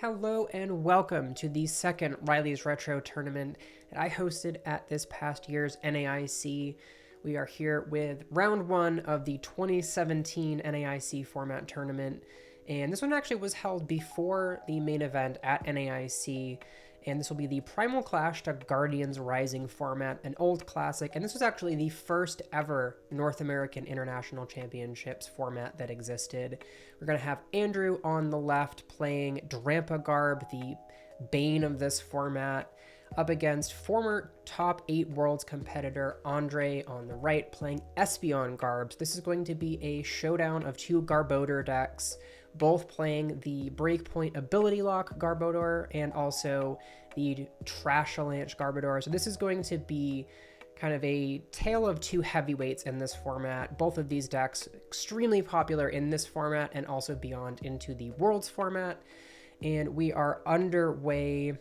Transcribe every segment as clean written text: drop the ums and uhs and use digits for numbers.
Hello and welcome to the second Riley's Retro tournament that I hosted at this past year's NAIC. We are here with round one of the 2017 NAIC format tournament, and this one actually was held before the main event at NAIC, and this will be the Primal Clash to Guardians Rising format, an old classic, and this was actually the first ever North American International Championships format that existed. We're going to have Andrew on the left playing Drampa Garb, the bane of this format, up against former top 8 worlds competitor André on the right playing Espeon Garb. This is going to be a showdown of two Garbodor decks, both playing the Breakpoint Ability Lock Garbodor and also the Trashalanche Garbodor. So this is going to be kind of a tale of two heavyweights in this format. Both of these decks extremely popular in this format and also beyond into the Worlds format. And we are underway,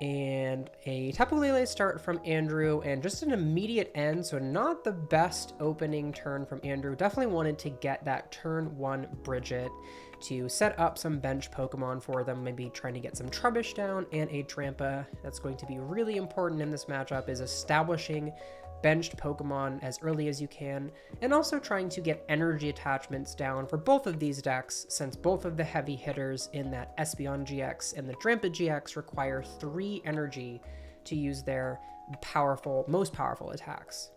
and a Tapu Lele start from Andrew and just an immediate end, so not the best opening turn from Andrew. Definitely wanted to get that turn 1 Bridget to set up some bench Pokemon for them, maybe trying to get some Trubbish down, and a Drampa. That's going to be really important in this matchup, is establishing benched Pokemon as early as you can, and also trying to get energy attachments down for both of these decks, since both of the heavy hitters in that Espeon GX and the Drampa GX require 3 energy to use their most powerful attacks.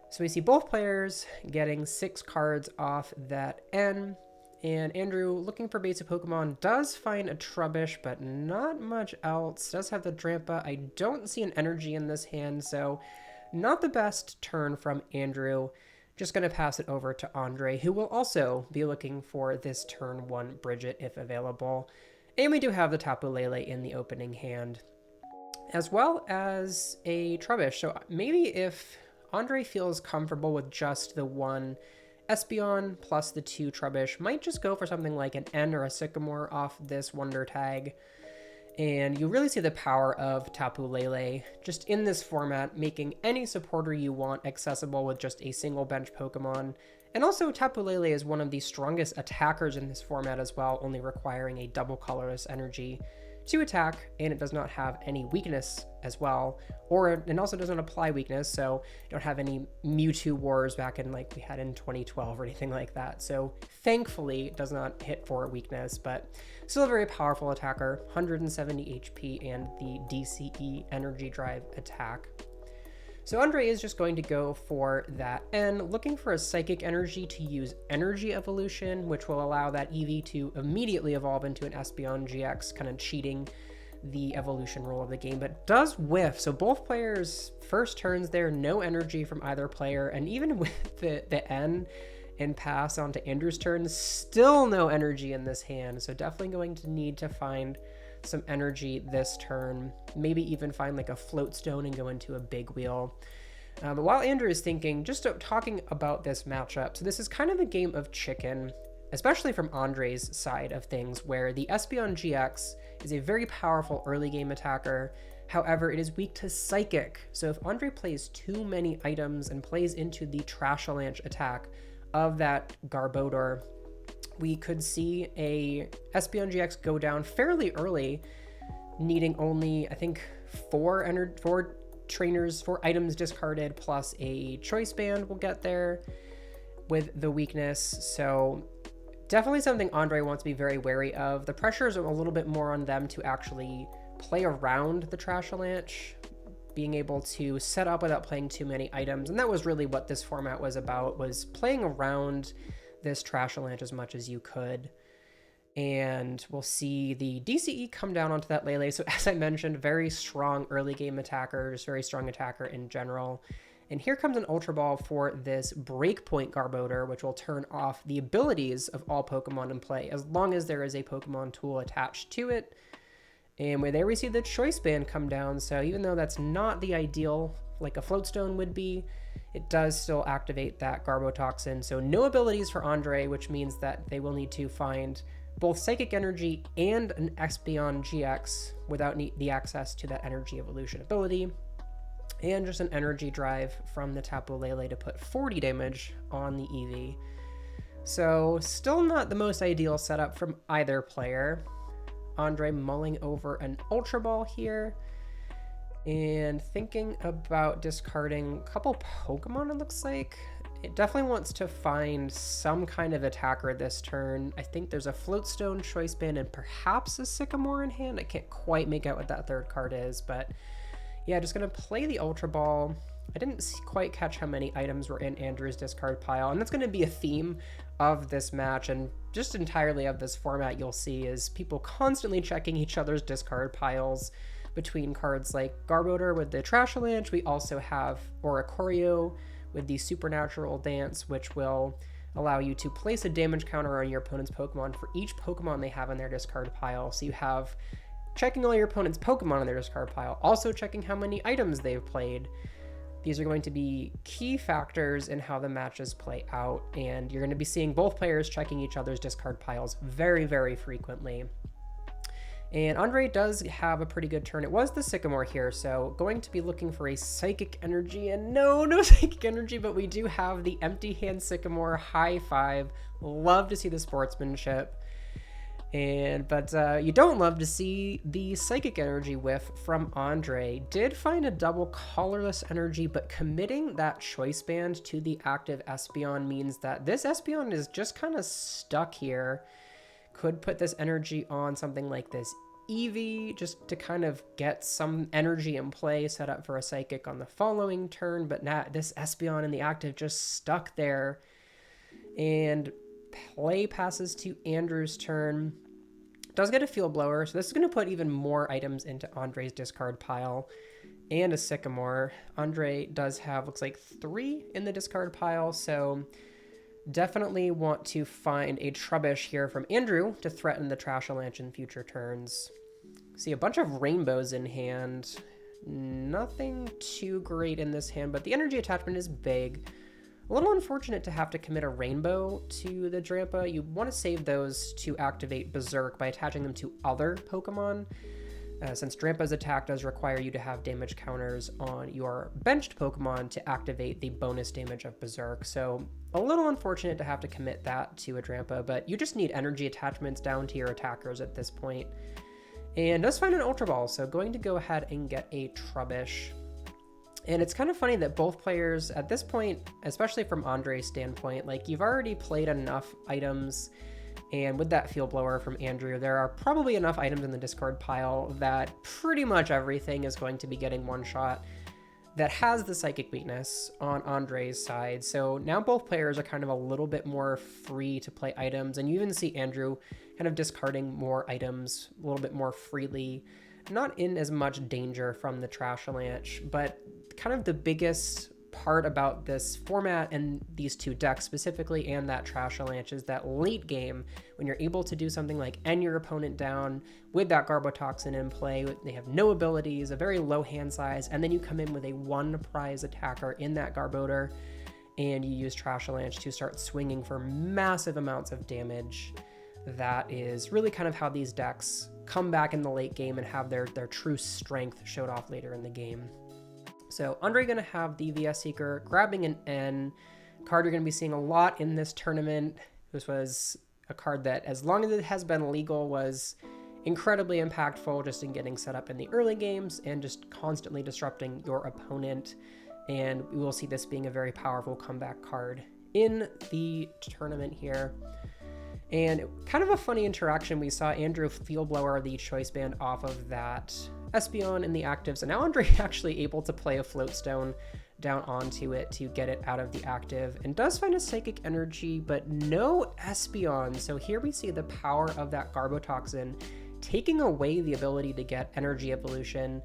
So we see both players getting 6 cards off that N, and Andrew, looking for basic Pokemon, does find a Trubbish, but not much else. Does have the Drampa. I don't see an energy in this hand, so not the best turn from Andrew. Just going to pass it over to Andre, who will also be looking for this turn 1 Bridget if available. And we do have the Tapu Lele in the opening hand, as well as a Trubbish. So maybe if Andre feels comfortable with just the 1 Espeon plus the 2 Trubbish, might just go for something like an N or a Sycamore off this Wonder Tag. And you really see the power of Tapu Lele just in this format, making any supporter you want accessible with just a single bench Pokemon. And also Tapu Lele is one of the strongest attackers in this format as well, only requiring a double colorless energy to attack, and it does not have any weakness as well, and also doesn't apply weakness, so you don't have any Mewtwo wars back in like we had in 2012 or anything like that. So thankfully it does not hit for weakness, but still a very powerful attacker, 170 HP and the DCE energy drive attack. So Andre is just going to go for that N, looking for a Psychic Energy to use Energy Evolution, which will allow that EV to immediately evolve into an Espeon GX, kind of cheating the evolution roll of the game, but does whiff. So both players' first turns there, no energy from either player, and even with the N and pass on to Andrew's turn, still no energy in this hand. So definitely going to need to find some energy this turn, maybe even find like a Float Stone and go into a Big Wheel. But while Andrew is thinking, just talking about this matchup, so this is kind of a game of chicken, especially from Andre's side of things, where the Espeon GX is a very powerful early game attacker. However, it is weak to Psychic. So if Andre plays too many items and plays into the Trashalanche attack of that Garbodor, we could see a Espeon GX go down fairly early, needing only, I think, 4 items discarded plus a Choice Band will get there with the weakness. So definitely something Andre wants to be very wary of. The pressures are a little bit more on them to actually play around the Trashalanche, being able to set up without playing too many items. And that was really what this format was about, was playing around this Trashalanche as much as you could. And we'll see the DCE come down onto that Lele. So as I mentioned, very strong early game attacker, just very strong attacker in general. And here comes an Ultra Ball for this Breakpoint Garbodor, which will turn off the abilities of all Pokemon in play, as long as there is a Pokemon tool attached to it. And there we see the Choice Band come down. So even though that's not the ideal, like a Float Stone would be, it does still activate that Garbotoxin. So no abilities for Andre, which means that they will need to find both Psychic Energy and an Espeon GX without the access to that Energy Evolution ability. And just an Energy Drive from the Tapu Lele to put 40 damage on the EV. So still not the most ideal setup from either player. André mulling over an Ultra Ball here and thinking about discarding a couple Pokemon, it looks like. It definitely wants to find some kind of attacker this turn. I think there's a Floatstone, Choice Band, and perhaps a Sycamore in hand. I can't quite make out what that third card is, but yeah, just going to play the Ultra Ball. I didn't quite catch how many items were in Andrew's discard pile, and that's going to be a theme of this match and just entirely of this format. You'll see is people constantly checking each other's discard piles between cards like Garbodor with the Trashalanche. We also have Oricorio with the Supernatural Dance, which will allow you to place a damage counter on your opponent's Pokemon for each Pokemon they have in their discard pile. So you have checking all your opponent's Pokemon in their discard pile, also checking how many items they've played. These are going to be key factors in how the matches play out, and you're going to be seeing both players checking each other's discard piles very, very frequently. And André does have a pretty good turn. It was the Sycamore here, so going to be looking for a Psychic Energy, and no Psychic Energy, but we do have the Empty Hand Sycamore. High five. Love to see the sportsmanship. But you don't love to see the Psychic Energy whiff from André. Did find a double Colorless Energy, but committing that Choice Band to the active Espeon means that this Espeon is just kind of stuck here. Could put this energy on something like this Eevee just to kind of get some energy in play, set up for a Psychic on the following turn, but now this Espeon in the active just stuck there. And play passes to Andrew's turn. Does get a Field Blower, so this is going to put even more items into André's discard pile and a Sycamore. André does have, looks like 3 in the discard pile, so definitely want to find a Trubbish here from Andrew to threaten the Trashalanche in future turns. See a bunch of rainbows in hand. Nothing too great in this hand, but the energy attachment is big. A little unfortunate to have to commit a rainbow to the Drampa. You want to save those to activate Berserk by attaching them to other Pokemon. Since Drampa's attack does require you to have damage counters on your benched Pokemon to activate the bonus damage of Berserk. So a little unfortunate to have to commit that to a Drampa, but you just need energy attachments down to your attackers at this point. And does find an Ultra Ball, so going to go ahead and get a Trubbish. And it's kind of funny that both players at this point, especially from André's standpoint, like you've already played enough items, and with that Field Blower from Andrew, there are probably enough items in the discard pile that pretty much everything is going to be getting one shot that has the Psychic weakness on André's side. So now both players are kind of a little bit more free to play items, and you even see Andrew kind of discarding more items a little bit more freely, not in as much danger from the Trashalanche, but kind of the biggest part about this format and these two decks specifically and that Trashalanche is that late game when you're able to do something like end your opponent down with that Garbotoxin in play. They have no abilities, a very low hand size, and then you come in with a 1 prize attacker in that Garbodor and you use Trashalanche to start swinging for massive amounts of damage. That is really kind of how these decks come back in the late game and have their true strength showed off later in the game. So André going to have the VS Seeker, grabbing an N. Card you're going to be seeing a lot in this tournament. This was a card that, as long as it has been legal, was incredibly impactful just in getting set up in the early games and just constantly disrupting your opponent. And we will see this being a very powerful comeback card in the tournament here. And kind of a funny interaction, we saw Andrew Field Blower the Choice Band off of that Espeon in the actives, and now André actually able to play a Floatstone down onto it to get it out of the active, and does find a Psychic Energy, but no Espeon. So here we see the power of that Garbotoxin taking away the ability to get Energy Evolution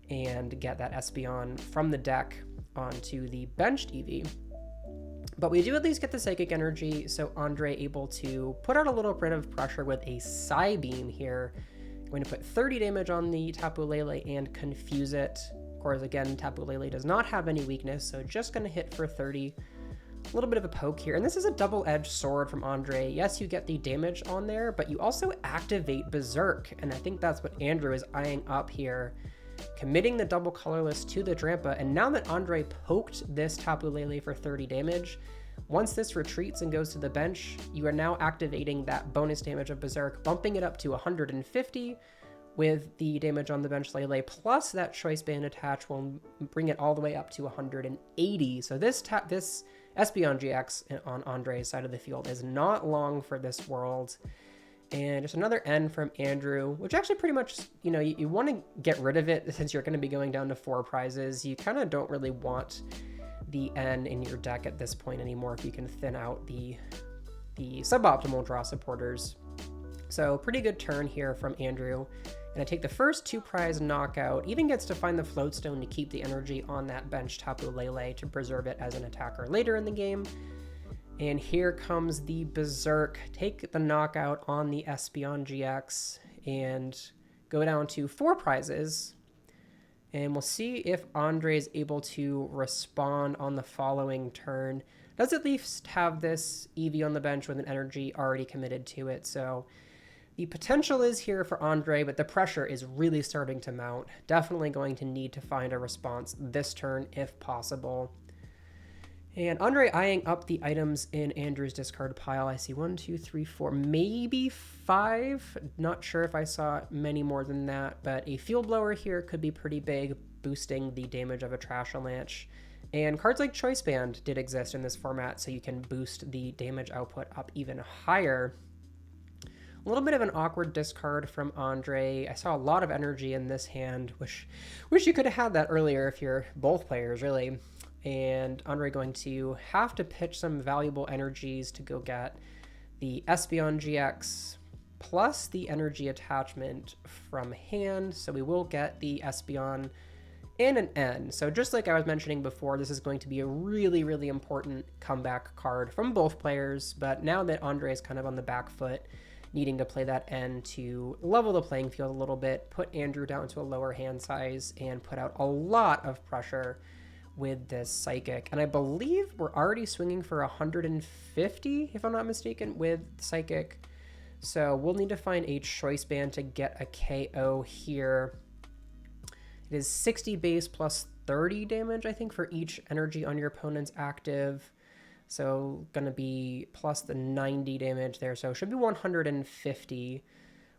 and get that Espeon from the deck onto the benched Eevee. But we do at least get the Psychic Energy, so André able to put out a little bit of pressure with a Psybeam here. Going to put 30 damage on the Tapu Lele and confuse it. Of course, again, Tapu Lele does not have any weakness, so just going to hit for 30. A little bit of a poke here, and this is a double-edged sword from André. Yes, you get the damage on there, but you also activate Berserk, and I think that's what Andrew is eyeing up here. Committing the double colorless to the Drampa, and now that André poked this Tapu Lele for 30 damage, Once this retreats and goes to the bench, you are now activating that bonus damage of Berserk, bumping it up to 150 with the damage on the bench Lele, plus that Choice Band attach will bring it all the way up to 180. So this Espeon GX on Andre's side of the field is not long for this world. And just another N from Andrew, which actually pretty much, you know, you want to get rid of it since you're going to be going down to 4 prizes. You kind of don't really want the N in your deck at this point anymore if you can thin out the suboptimal draw supporters. So pretty good turn here from Andrew. And I take the first 2 prize knockout, even gets to find the Floatstone to keep the energy on that bench Tapu Lele to preserve it as an attacker later in the game. And here comes the Berserk. Take the knockout on the Espeon GX and go down to 4 prizes. And we'll see if Andre is able to respond on the following turn. Does at least have this Eevee on the bench with an energy already committed to it. So the potential is here for Andre, but the pressure is really starting to mount. Definitely going to need to find a response this turn if possible. And Andre eyeing up the items in Andrew's discard pile. I see 1, 2, 3, 4, maybe 5. Not sure if I saw many more than that, but a Field Blower here could be pretty big, boosting the damage of a Trash Avalanche. And cards like Choice Band did exist in this format, so you can boost the damage output up even higher. A little bit of an awkward discard from Andre. I saw a lot of energy in this hand. Wish you could have had that earlier if you're both players, really. And Andre going to have to pitch some valuable energies to go get the Espeon GX plus the energy attachment from hand. So we will get the Espeon and an N. So just like I was mentioning before, this is going to be a really, really important comeback card from both players. But now that Andre is kind of on the back foot, needing to play that N to level the playing field a little bit, put Andrew down to a lower hand size, and put out a lot of pressure with this Psychic. And I believe we're already swinging for 150, if I'm not mistaken, with Psychic. So we'll need to find a Choice Band to get a KO here. It is 60 base plus 30 damage, I think, for each energy on your opponent's active. So going to be plus the 90 damage there. So it should be 150,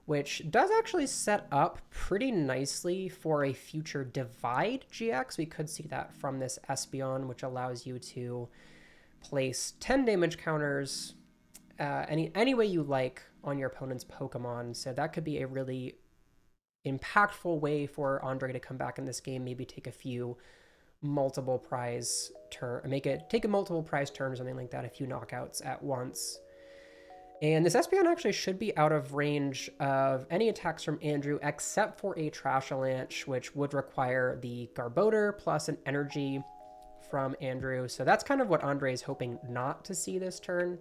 which does actually set up pretty nicely for a future Divide GX. We could see that from this Espeon, which allows you to place 10 damage counters any way you like on your opponent's Pokemon. So that could be a really impactful way for Andre to come back in this game, maybe take a few multiple prize turn, take a multiple prize turn or something like that, a few knockouts at once. And this Espeon actually should be out of range of any attacks from Andrew except for a Trash Avalanche, which would require the Garbodor plus an energy from Andrew. So that's kind of what Andre is hoping not to see this turn.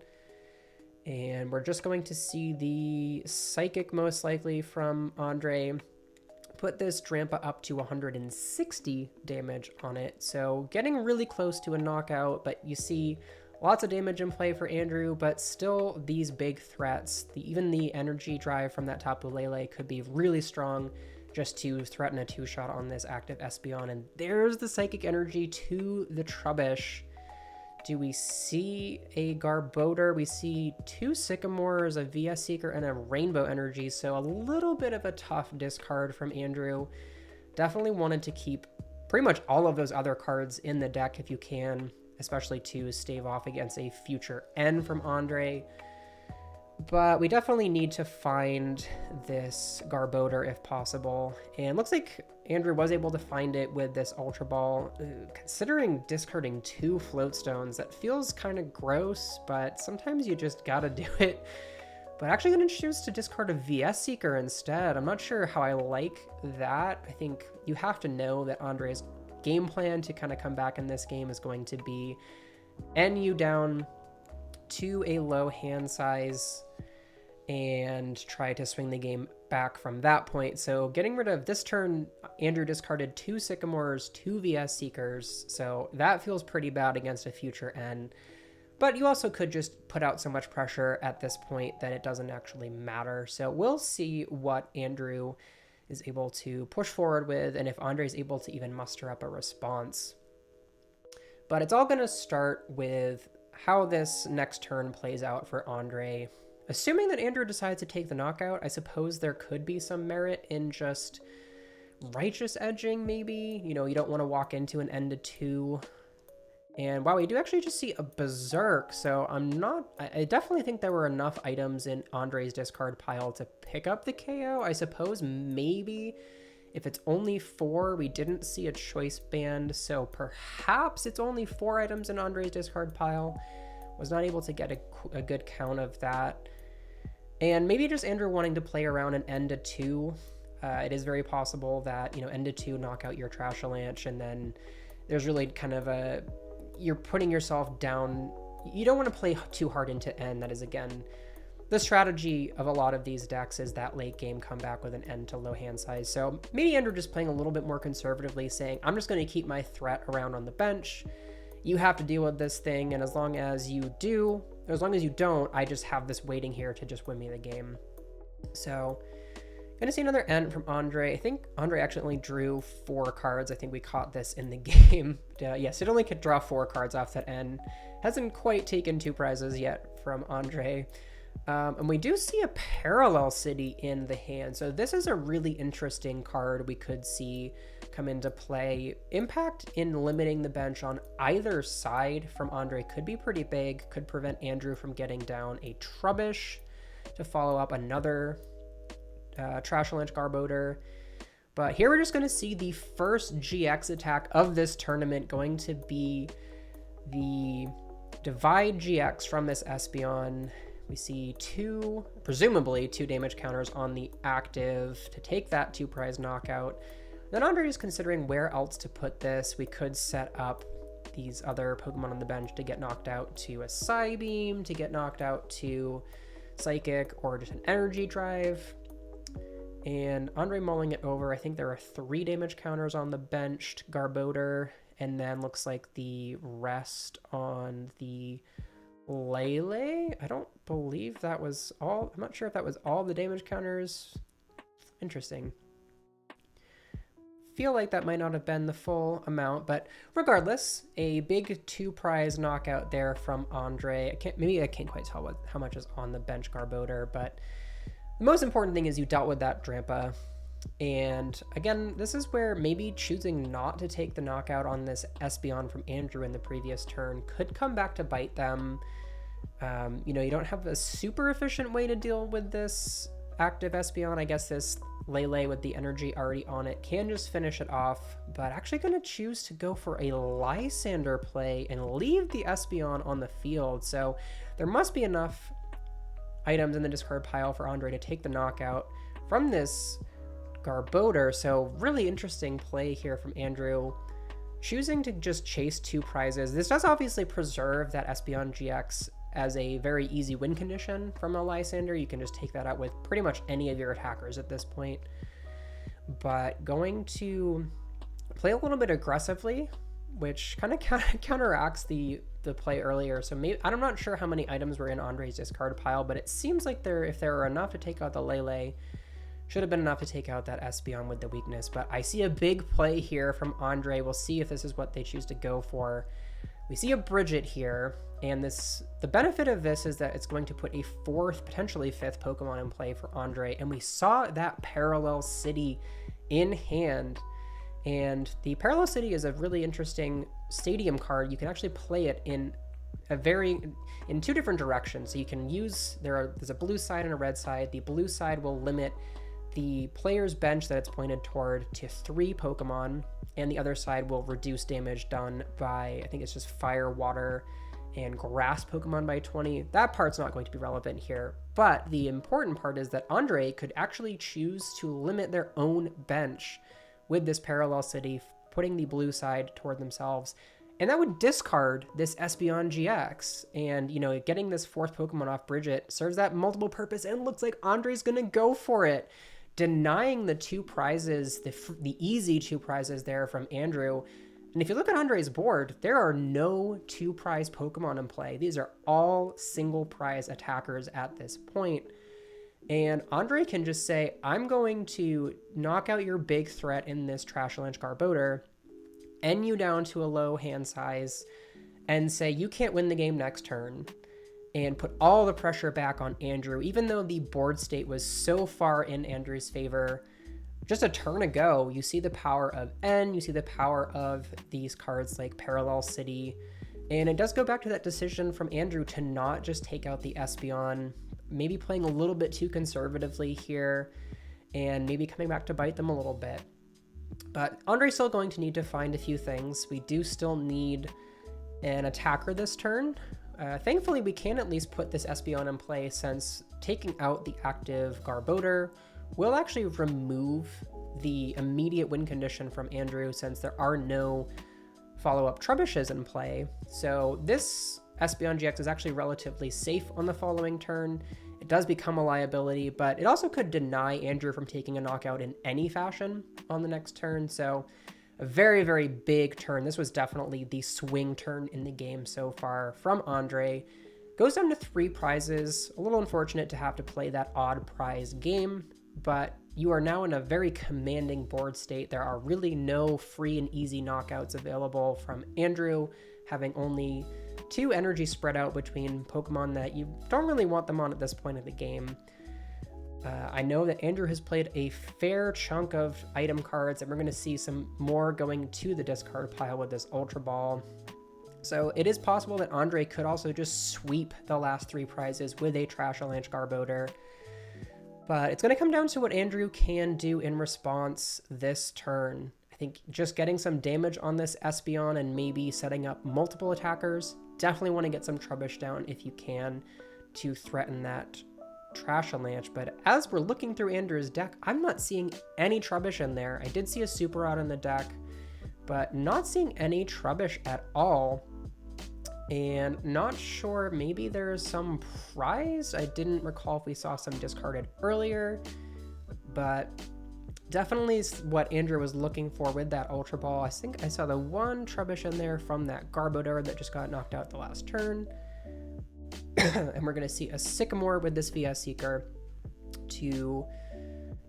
And we're just going to see the Psychic most likely from Andre. Put this Drampa up to 160 damage on it. So getting really close to a knockout, but you see lots of damage in play for Andrew, but still these big threats. Even the energy drive from that Tapu Lele could be really strong just to threaten a 2-shot on this active Espeon. And there's the Psychic energy to the Trubbish. Do we see a Garbodor? We see 2 Sycamores, a VS Seeker, and a Rainbow Energy, so a little bit of a tough discard from Andrew. Definitely wanted to keep pretty much all of those other cards in the deck if you can, especially to stave off against a future N from Andre. But we definitely need to find this Garbodor if possible. And looks like Andrew was able to find it with this Ultra Ball. Considering discarding 2 Floatstones, that feels kind of gross, but sometimes you just gotta do it. But actually going to choose to discard a VS Seeker instead. I'm not sure how I like that. I think you have to know that Andre's game plan to kind of come back in this game is going to be N you down to a low hand size and try to swing the game back from that point. So getting rid of this turn, Andrew discarded 2 Sycamores, 2 VS Seekers, so that feels pretty bad against a future N. But you also could just put out so much pressure at this point that it doesn't actually matter. So we'll see what Andrew is able to push forward with, and if Andre is able to even muster up a response. But it's all going to start with how this next turn plays out for Andre. Assuming that Andrew decides to take the knockout, I suppose there could be some merit in just righteous edging, maybe. You know, you don't want to walk into an end to 2. And wow, we do actually just see a Berserk, so I definitely think there were enough items in Andre's discard pile to pick up the KO. I suppose maybe if it's only 4, we didn't see a choice band, so perhaps it's only 4 items in Andre's discard pile. Was not able to get a good count of that. And maybe just Andrew wanting to play around an end to 2. It is very possible that, you know, end to 2 knock out your Trashalanche, and then there's really kind of you're putting yourself down. You don't want to play too hard into end. That is, again, the strategy of a lot of these decks is that late game comeback with an end to low hand size. So maybe Andrew just playing a little bit more conservatively, saying, I'm just going to keep my threat around on the bench. You have to deal with this thing, and as long as you don't, I just have this waiting here to just win me the game. So gonna see another end from Andre. I think Andre actually only drew 4 cards. I think we caught this in the game. Yes, it only could draw 4 cards off that end. Hasn't quite taken 2 prizes yet from Andre. And we do see a Parallel City in the hand. So this is a really interesting card we could see come into play. Impact in limiting the bench on either side from Andre could be pretty big. Could prevent Andrew from getting down a Trubbish to follow up another Trashalanche Garbodor. But here we're just going to see the first GX attack of this tournament, going to be the Divide GX from this Espeon. We see presumably two damage counters on the active to take that 2 prize knockout. Then Andre is considering where else to put this. We could set up these other Pokemon on the bench to get knocked out to a Psybeam, to get knocked out to Psychic, or just an Energy Drive. And Andre mulling it over. I think there are 3 damage counters on the benched Garbodor, and then looks like the rest on the Lele. I don't believe that was all. I'm not sure if that was all the damage counters. Interesting. Feel like that might not have been the full amount, but regardless, a big 2 prize knockout there from Andre. I can't quite tell how much is on the bench Garbodor, but the most important thing is you dealt with that Drampa. And again, this is where maybe choosing not to take the knockout on this Espeon from Andrew in the previous turn could come back to bite them. You know, you don't have a super efficient way to deal with this active Espeon. I guess this Lele with the energy already on it can just finish it off, but actually going to choose to go for a Lysander play and leave the Espeon on the field. So there must be enough items in the discard pile for Andre to take the knockout from this Garbodor. So really interesting play here from Andrew, choosing to just chase 2 prizes. This does obviously preserve that Espeon GX as a very easy win condition from a Lysander. You can just take that out with pretty much any of your attackers at this point. But going to play a little bit aggressively, which kind of counteracts the play earlier. So maybe, I'm not sure how many items were in Andre's discard pile, but it seems like if there were enough to take out the Lele, should have been enough to take out that Espeon with the weakness. But I see a big play here from Andre. We'll see if this is what they choose to go for. We see a Bridget here, and the benefit of this is that it's going to put a 4th, potentially 5th Pokemon in play for Andre, and we saw that Parallel City in hand. And the Parallel City is a really interesting stadium card. You can actually play it in 2 different directions. So you can use, there's a blue side and a red side. The blue side will limit the player's bench that it's pointed toward to 3 Pokemon, and the other side will reduce damage done by, I think it's just fire, water, and grass Pokemon by 20. That part's not going to be relevant here, but the important part is that Andre could actually choose to limit their own bench with this Parallel City, putting the blue side toward themselves, and that would discard this Espeon GX. And, you know, getting this 4th Pokemon off Bridget serves that multiple purpose, and looks like Andre's gonna go for it, denying the 2 prizes, the easy 2 prizes there from Andrew. And if you look at Andre's board, there are no 2 prize Pokemon in play. These are all single prize attackers at this point. And Andre can just say, I'm going to knock out your big threat in this Trashalanche Garbodor, end you down to a low hand size, and say, you can't win the game next turn, and put all the pressure back on Andrew, even though the board state was so far in Andrew's favor. Just a turn ago, you see the power of N, you see the power of these cards like Parallel City, and it does go back to that decision from Andrew to not just take out the Espeon, maybe playing a little bit too conservatively here, and maybe coming back to bite them a little bit. But Andre's still going to need to find a few things. We do still need an attacker this turn. Thankfully, we can at least put this Espeon in play, since taking out the active Garbodor will actually remove the immediate win condition from Andrew, since there are no follow-up Trebushes in play. So this Espeon GX is actually relatively safe on the following turn. It does become a liability, but it also could deny Andrew from taking a knockout in any fashion on the next turn. So a very, very big turn. This was definitely the swing turn in the game so far from Andre. Goes down to 3 prizes. A little unfortunate to have to play that odd prize game, but you are now in a very commanding board state. There are really no free and easy knockouts available from Andrew, having only 2 energy spread out between Pokemon that you don't really want them on at this point of the game. I know that Andrew has played a fair chunk of item cards, and we're going to see some more going to the discard pile with this Ultra Ball. So it is possible that Andre could also just sweep the last 3 prizes with a Trashalanche Garbodor. But it's going to come down to what Andrew can do in response this turn. I think just getting some damage on this Espeon and maybe setting up multiple attackers. Definitely want to get some Trubbish down if you can to threaten that Trashalanche. But as we're looking through Andrew's deck, I'm not seeing any Trubbish in there. I did see a Super Rod in the deck, but not seeing any Trubbish at all. And not sure, maybe there's some prize. I didn't recall if we saw some discarded earlier, but definitely what Andrew was looking for with that Ultra Ball. I think I saw the one Trubbish in there from that Garbodor that just got knocked out the last turn. And we're going to see a Sycamore with this VS Seeker to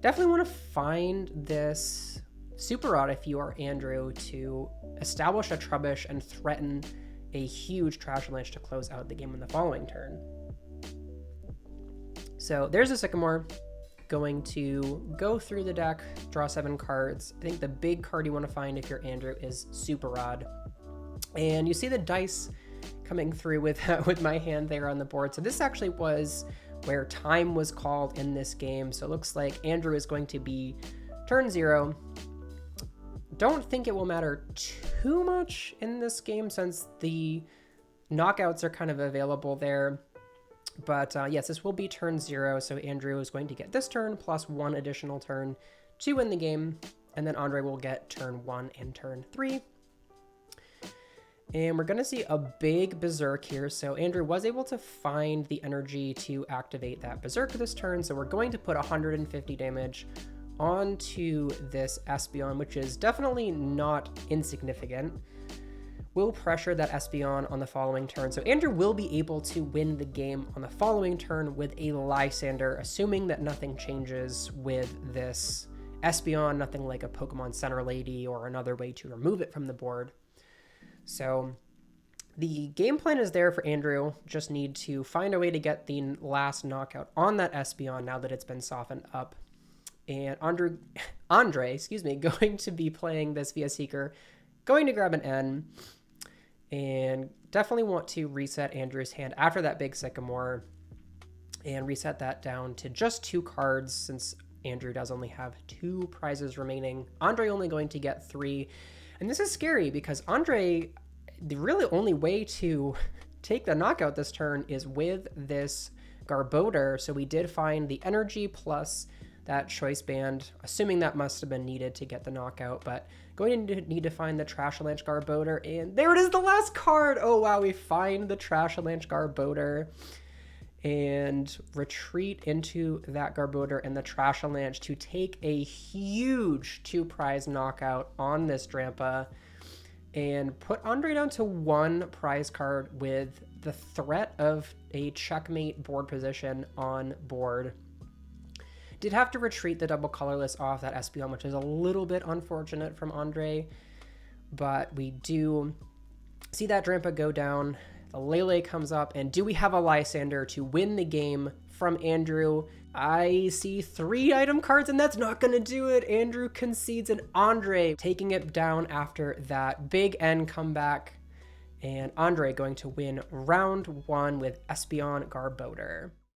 definitely want to find this Super Rod if you are Andrew to establish a Trubbish and threaten a huge Trashalanche to close out the game in the following turn. So there's a Sycamore. Going to go through the deck, draw 7 cards. I think the big card you want to find if you're Andrew is Super Rod. And you see the dice coming through with my hand there on the board. So this actually was where time was called in this game. So it looks like Andrew is going to be turn 0. Don't think it will matter too much in this game since the knockouts are kind of available there. But yes, this will be turn 0, so Andrew is going to get this turn plus 1 additional turn to win the game, and then Andre will get turn 1 and turn 3. And we're going to see a big Berserk here, so Andrew was able to find the energy to activate that Berserk this turn, so we're going to put 150 damage onto this Espeon, which is definitely not insignificant. Will pressure that Espeon on the following turn. So Andrew will be able to win the game on the following turn with a Lysander, assuming that nothing changes with this Espeon, nothing like a Pokemon Center Lady or another way to remove it from the board. So the game plan is there for Andrew, just need to find a way to get the last knockout on that Espeon now that it's been softened up. And Andre, going to be playing this VS Seeker, going to grab an N, and definitely want to reset Andrew's hand after that big Sycamore and reset that down to just 2 cards since Andrew does only have 2 prizes remaining. Andre only going to get 3. And this is scary because Andre, the really only way to take the knockout this turn is with this Garbodor. So we did find the energy plus that choice band, assuming that must have been needed to get the knockout, but going to need to find the Trashalanche Garbodor, and there it is, the last card! Oh wow, we find the Trashalanche Garbodor and retreat into that Garbodor and the Trashalanche to take a huge 2-prize knockout on this Drampa and put Andre down to 1 prize card with the threat of a checkmate board position on board. Did have to retreat the double colorless off that Espeon, which is a little bit unfortunate from Andre, but we do See that Drampa go down. The Lele comes up, and do we have a Lysander to win the game from Andrew? I see 3 item cards, and that's not gonna do it. Andrew concedes, and Andre taking it down after that big N comeback. And Andre going to win round 1 with Espeon Garb.